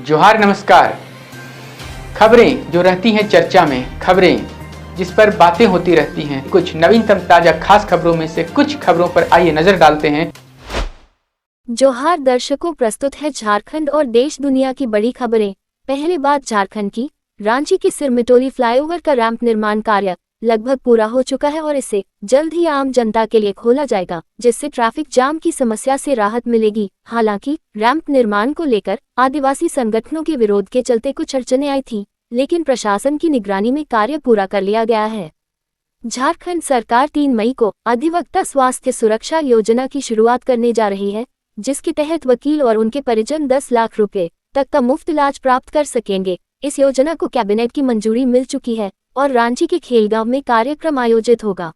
जोहार नमस्कार। खबरें जो रहती हैं चर्चा में, खबरें जिस पर बातें होती रहती हैं, कुछ नवीनतम ताजा खास खबरों में से कुछ खबरों पर आइए नजर डालते हैं। जोहार दर्शकों, प्रस्तुत है झारखंड और देश दुनिया की बड़ी खबरें। पहले बात झारखंड की। रांची के सिरमिटोली फ्लाईओवर का रैंप निर्माण कार्य लगभग पूरा हो चुका है और इसे जल्द ही आम जनता के लिए खोला जाएगा, जिससे ट्रैफिक जाम की समस्या से राहत मिलेगी। हालांकि रैंप निर्माण को लेकर आदिवासी संगठनों के विरोध के चलते कुछ अड़चनें आई थी, लेकिन प्रशासन की निगरानी में कार्य पूरा कर लिया गया है। झारखंड सरकार 3 मई को अधिवक्ता स्वास्थ्य सुरक्षा योजना की शुरुआत करने जा रही है, जिसके तहत वकील और उनके परिजन 10 लाख रुपए तक का मुफ्त इलाज प्राप्त कर सकेंगे। इस योजना को कैबिनेट की मंजूरी मिल चुकी है और रांची के खेलगांव में कार्यक्रम आयोजित होगा।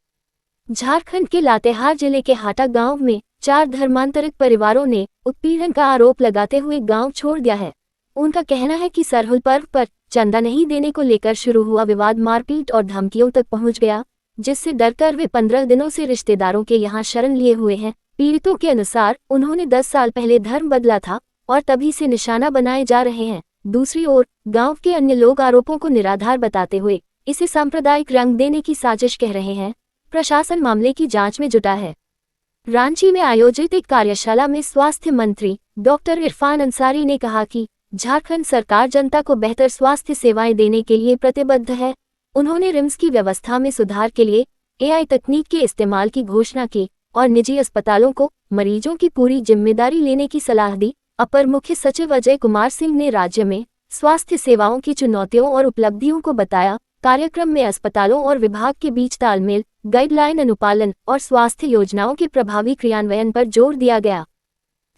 झारखंड के लातेहार जिले के हाटा गांव में 4 धर्मांतरित परिवारों ने उत्पीड़न का आरोप लगाते हुए गांव छोड़ दिया है। उनका कहना है कि सरहुल पर्व पर चंदा नहीं देने को लेकर शुरू हुआ विवाद मारपीट और धमकियों तक पहुंच गया, जिससे डरकर वे 15 दिनों से रिश्तेदारों के यहां शरण लिए हुए हैं। पीड़ितों के अनुसार उन्होंने 10 साल पहले धर्म बदला था और तभी से निशाना बनाए जा रहे हैं। दूसरी ओर गांव के अन्य लोग आरोपों को निराधार बताते हुए इसे सांप्रदायिक रंग देने की साजिश कह रहे हैं। प्रशासन मामले की जांच में जुटा है। रांची में आयोजित एक कार्यशाला में स्वास्थ्य मंत्री डॉक्टर इरफान अंसारी ने कहा कि झारखंड सरकार जनता को बेहतर स्वास्थ्य सेवाएं देने के लिए प्रतिबद्ध है। उन्होंने रिम्स की व्यवस्था में सुधार के लिए AI तकनीक के इस्तेमाल की घोषणा की और निजी अस्पतालों को मरीजों की पूरी जिम्मेदारी लेने की सलाह दी। अपर मुख्य सचिव अजय कुमार सिंह ने राज्य में स्वास्थ्य सेवाओं की चुनौतियों और उपलब्धियों को बताया। कार्यक्रम में अस्पतालों और विभाग के बीच तालमेल, गाइडलाइन अनुपालन और स्वास्थ्य योजनाओं के प्रभावी क्रियान्वयन पर जोर दिया गया।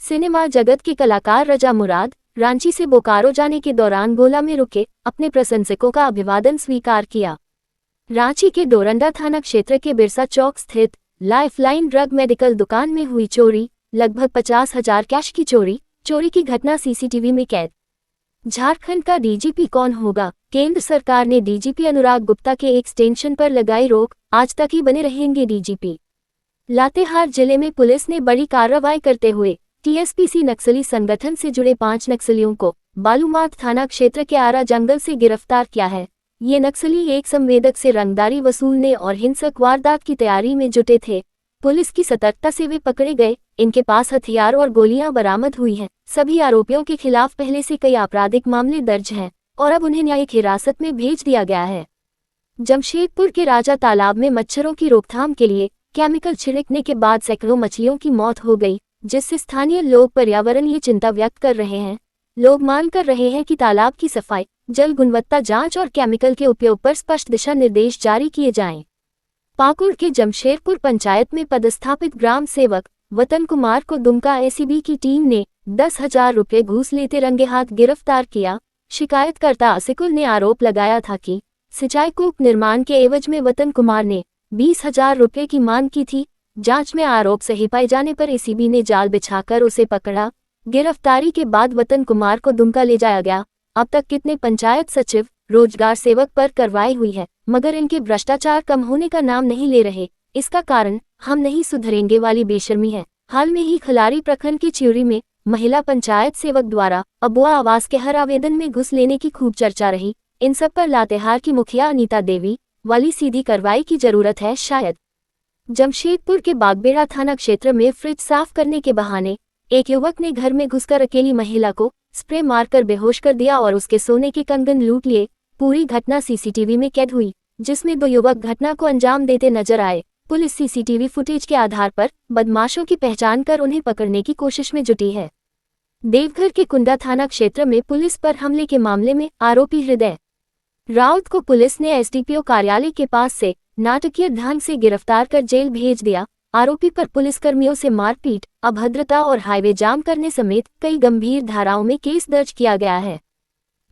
सिनेमा जगत के कलाकार रजा मुराद रांची से बोकारो जाने के दौरान गोला में रुके अपने प्रशंसकों का अभिवादन स्वीकार किया। रांची के डोरंडा थाना क्षेत्र के बिरसा चौक स्थित लाइफलाइन ड्रग मेडिकल दुकान में हुई चोरी, लगभग 50,000 कैश की चोरी की घटना CCTV में कैद। झारखंड का DGP कौन होगा? केंद्र सरकार ने DGP अनुराग गुप्ता के एक्सटेंशन पर लगाई रोक, आज तक ही बने रहेंगे DGP। लातेहार जिले में पुलिस ने बड़ी कार्रवाई करते हुए TSPC नक्सली संगठन से जुड़े 5 नक्सलियों को बालूमाथ थाना क्षेत्र के आरा जंगल से गिरफ्तार किया है। ये नक्सली एक संवेदक से रंगदारी वसूलने और हिंसक वारदात की तैयारी में जुटे थे। पुलिस की सतर्कता से वे पकड़े गए। इनके पास हथियार और गोलियां बरामद हुई हैं। सभी आरोपियों के खिलाफ पहले से कई आपराधिक मामले दर्ज हैं और अब उन्हें न्यायिक हिरासत में भेज दिया गया है। जमशेदपुर के राजा तालाब में मच्छरों की रोकथाम के लिए केमिकल छिड़कने के बाद सैकड़ों मछलियों की मौत हो गई, जिससे स्थानीय लोग पर्यावरणीय चिंता व्यक्त कर रहे हैं। लोग मांग कर रहे हैं कि तालाब की सफाई, जल गुणवत्ता जांच और केमिकल के उपयोग पर स्पष्ट दिशा निर्देश जारी किए जाएं। पाकुड़ के जमशेदपुर पंचायत में पदस्थापित ग्राम सेवक वतन कुमार को दुमका ACB की टीम ने 10,000 रुपये घूस लेते रंगे हाथ गिरफ्तार किया। शिकायतकर्ता असिकुल ने आरोप लगाया था कि सिंचाई कूप निर्माण के एवज में वतन कुमार ने 20,000 रुपये की मांग की थी। जांच में आरोप सही पाए जाने पर ACB ने जाल बिछाकर उसे पकड़ा। गिरफ्तारी के बाद वतन कुमार को दुमका ले जाया गया। अब तक कितने पंचायत सचिव, रोजगार सेवक पर कार्रवाई हुई है, मगर इनके भ्रष्टाचार कम होने का नाम नहीं ले रहे। इसका कारण हम नहीं सुधरेंगे वाली बेशर्मी है। हाल में ही खलारी प्रखंड के चिउरी में महिला पंचायत सेवक द्वारा अबुआ आवास के हर आवेदन में घुस लेने की खूब चर्चा रही। इन सब पर लातेहार की मुखिया अनीता देवी वाली सीधी कार्रवाई की जरूरत है शायद। जमशेदपुर के बागबेड़ा थाना क्षेत्र में फ्रिज साफ करने के बहाने एक युवक ने घर में घुसकर अकेली महिला को स्प्रे मारकर बेहोश कर दिया और उसके सोने के कंगन लूट लिए। पूरी घटना CCTV में कैद हुई, जिसमें 2 युवक घटना को अंजाम देते नजर आए। पुलिस CCTV फुटेज के आधार पर बदमाशों की पहचान कर उन्हें पकड़ने की कोशिश में जुटी है। देवघर के कुंडा थाना क्षेत्र में पुलिस पर हमले के मामले में आरोपी हृदय राउत को पुलिस ने SDPO कार्यालय के पास से नाटकीय ढंग से गिरफ्तार कर जेल भेज दिया। आरोपी पर पुलिसकर्मियों से मारपीट, अभद्रता और हाईवे जाम करने समेत कई गंभीर धाराओं में केस दर्ज किया गया है।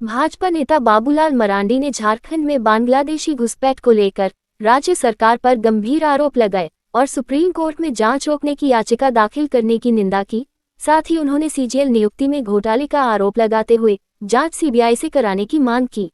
भाजपा नेता बाबूलाल मरांडी ने झारखंड में बांग्लादेशी घुसपैठ को लेकर राज्य सरकार पर गंभीर आरोप लगाए और सुप्रीम कोर्ट में जांच रोकने की याचिका दाखिल करने की निंदा की। साथ ही उन्होंने CGL नियुक्ति में घोटाले का आरोप लगाते हुए जांच CBI से कराने की मांग की।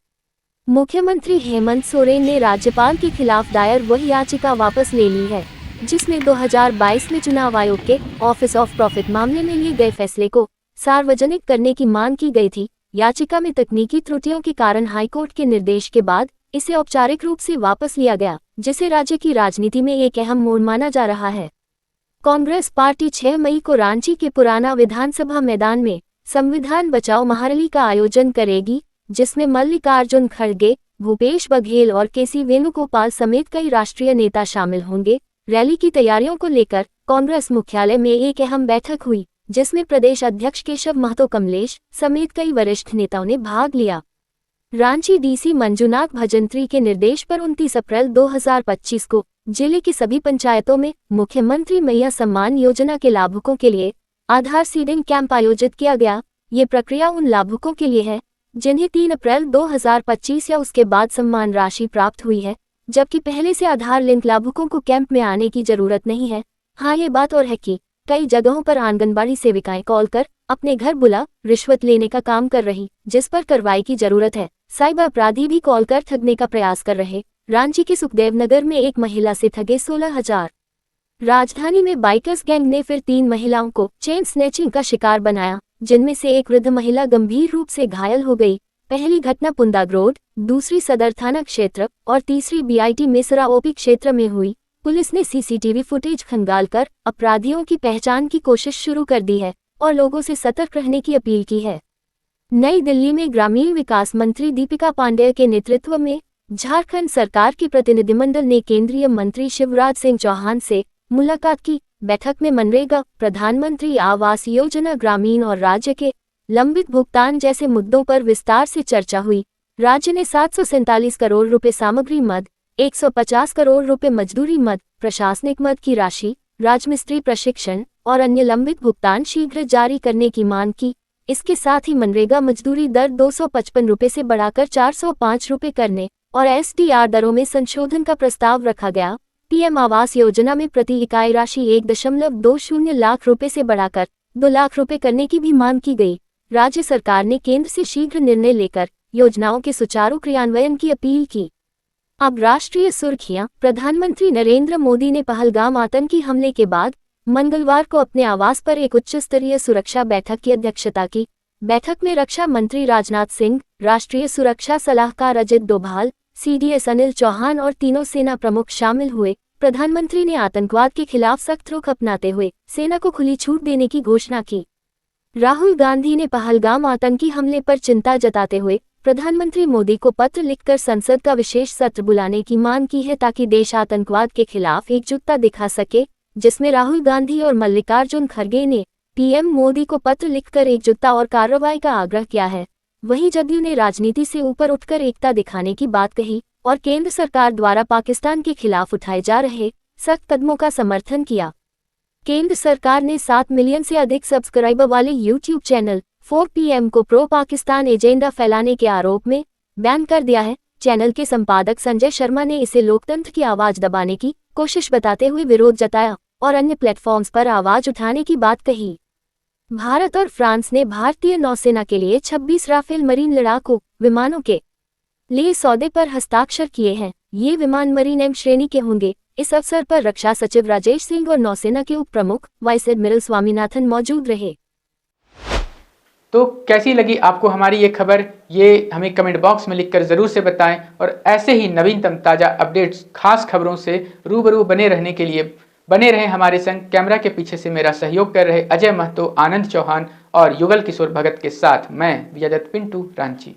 मुख्यमंत्री हेमंत सोरेन ने राज्यपाल के खिलाफ दायर वही याचिका वापस ले ली है, जिसमें 2022 में चुनाव आयोग के ऑफिस ऑफ प्रॉफिट मामले में लिए गए फैसले को सार्वजनिक करने की मांग की गई थी। याचिका में तकनीकी त्रुटियों के कारण हाईकोर्ट के निर्देश के बाद इसे औपचारिक रूप से वापस लिया गया, जिसे राज्य की राजनीति में एक अहम मोड़ माना जा रहा है। कांग्रेस पार्टी 6 मई को रांची के पुराना विधानसभा मैदान में संविधान बचाओ महारैली का आयोजन करेगी, जिसमें मल्लिकार्जुन खड़गे, भूपेश बघेल और केसी वेणुगोपाल समेत कई राष्ट्रीय नेता शामिल होंगे। रैली की तैयारियों को लेकर कांग्रेस मुख्यालय में एक अहम बैठक हुई, जिसमें प्रदेश अध्यक्ष केशव महतो कमलेश समेत कई वरिष्ठ नेताओं ने भाग लिया। रांची डीसी मंजुनाथ भजंत्री के निर्देश पर 29 अप्रैल 2025 को जिले की सभी पंचायतों में मुख्यमंत्री मैया सम्मान योजना के लाभुकों के लिए आधार सीडिंग कैंप आयोजित किया गया। ये प्रक्रिया उन लाभुकों के लिए है जिन्हें 3 अप्रैल 2025 या उसके बाद सम्मान राशि प्राप्त हुई है, जबकि पहले से आधार लिंक लाभुकों को कैंप में आने की जरूरत नहीं है। हाँ, ये बात और है कि कई जगहों पर आंगनबाड़ी सेविकाएं कॉल कर अपने घर बुला रिश्वत लेने का काम कर रही, जिस पर कार्रवाई की जरूरत है। साइबर अपराधी भी कॉल कर ठगने का प्रयास कर रहे। रांची के सुखदेव नगर में एक महिला से ठगे 16,000। राजधानी में बाइकर्स गैंग ने फिर 3 महिलाओं को चेन स्नैचिंग का शिकार बनाया, जिनमें से एक वृद्ध महिला गंभीर रूप से घायल हो गई। पहली घटना पुंदाग रोड, दूसरी सदर थाना क्षेत्र और तीसरी बीआईटी मेसरा ओपी क्षेत्र में हुई। पुलिस ने सीसीटीवी फुटेज खंगालकर अपराधियों की पहचान की कोशिश शुरू कर दी है और लोगों से सतर्क रहने की अपील की है। नई दिल्ली में ग्रामीण विकास मंत्री दीपिका पांडेय के नेतृत्व में झारखंड सरकार के प्रतिनिधिमंडल ने केंद्रीय मंत्री शिवराज सिंह चौहान से मुलाकात की। बैठक में मनरेगा, प्रधानमंत्री आवास योजना ग्रामीण और राज्य के लंबित भुगतान जैसे मुद्दों पर विस्तार से चर्चा हुई। राज्य ने 747 करोड़ रुपए सामग्री मद, 150 करोड़ रुपए मजदूरी मद, प्रशासनिक मद की राशि, राजमिस्त्री प्रशिक्षण और अन्य लंबित भुगतान शीघ्र जारी करने की मांग की। इसके साथ ही मनरेगा मजदूरी दर 255 रुपए से बढ़ाकर 405 रुपए करने और एसडीआर दरों में संशोधन का प्रस्ताव रखा गया। पीएम आवास योजना में प्रति इकाई राशि 1.20 लाख रुपए से बढ़ाकर 2 लाख रुपए करने की भी मांग की गई। राज्य सरकार ने केंद्र से शीघ्र निर्णय लेकर योजनाओं के सुचारू क्रियान्वयन की अपील की। अब राष्ट्रीय सुर्खियां। प्रधानमंत्री नरेंद्र मोदी ने पहलगाम आतंकी हमले के बाद मंगलवार को अपने आवास पर एक उच्च स्तरीय सुरक्षा बैठक की अध्यक्षता की। बैठक में रक्षा मंत्री राजनाथ सिंह, राष्ट्रीय सुरक्षा सलाहकार अजित डोभाल, सीडीएस अनिल चौहान और तीनों सेना प्रमुख शामिल हुए। प्रधानमंत्री ने आतंकवाद के खिलाफ सख्त रुख अपनाते हुए सेना को खुली छूट देने की घोषणा की। राहुल गांधी ने पहलगाम आतंकी हमले पर चिंता जताते हुए प्रधानमंत्री मोदी को पत्र लिखकर संसद का विशेष सत्र बुलाने की मांग की है, ताकि देश आतंकवाद के खिलाफ एकजुटता दिखा सके, जिसमें राहुल गांधी और मल्लिकार्जुन खड़गे ने पीएम मोदी को पत्र लिखकर एकजुटता और कार्रवाई का आग्रह किया है। वहीं जदयू ने राजनीति से ऊपर उठकर एकता दिखाने की बात कही और केंद्र सरकार द्वारा पाकिस्तान के खिलाफ उठाए जा रहे सख्त कदमों का समर्थन किया। केंद्र सरकार ने 7 मिलियन से अधिक सब्सक्राइबर वाले यूट्यूब चैनल 4PM को प्रो पाकिस्तान एजेंडा फैलाने के आरोप में बैन कर दिया है। चैनल के संपादक संजय शर्मा ने इसे लोकतंत्र की आवाज दबाने की कोशिश बताते हुए विरोध जताया और अन्य प्लेटफॉर्म्स पर आवाज उठाने की बात कही। भारत और फ्रांस ने भारतीय नौसेना के लिए 26 राफेल मरीन लड़ाकू विमानों के लिए सौदे पर हस्ताक्षर किए हैं। ये विमान मरीन एम श्रेणी के होंगे। इस अवसर पर रक्षा सचिव राजेश सिंह और नौसेना के उप प्रमुख वाइस एडमिरल स्वामीनाथन मौजूद रहे। तो कैसी लगी आपको हमारी ये खबर, ये हमें कमेंट बॉक्स में लिखकर ज़रूर से बताएं और ऐसे ही नवीनतम ताज़ा अपडेट्स, खास खबरों से रूबरू बने रहने के लिए बने रहें हमारे संग। कैमरा के पीछे से मेरा सहयोग कर रहे अजय महतो, आनंद चौहान और युगल किशोर भगत के साथ मैं विजयदत्त पिंटू, रांची।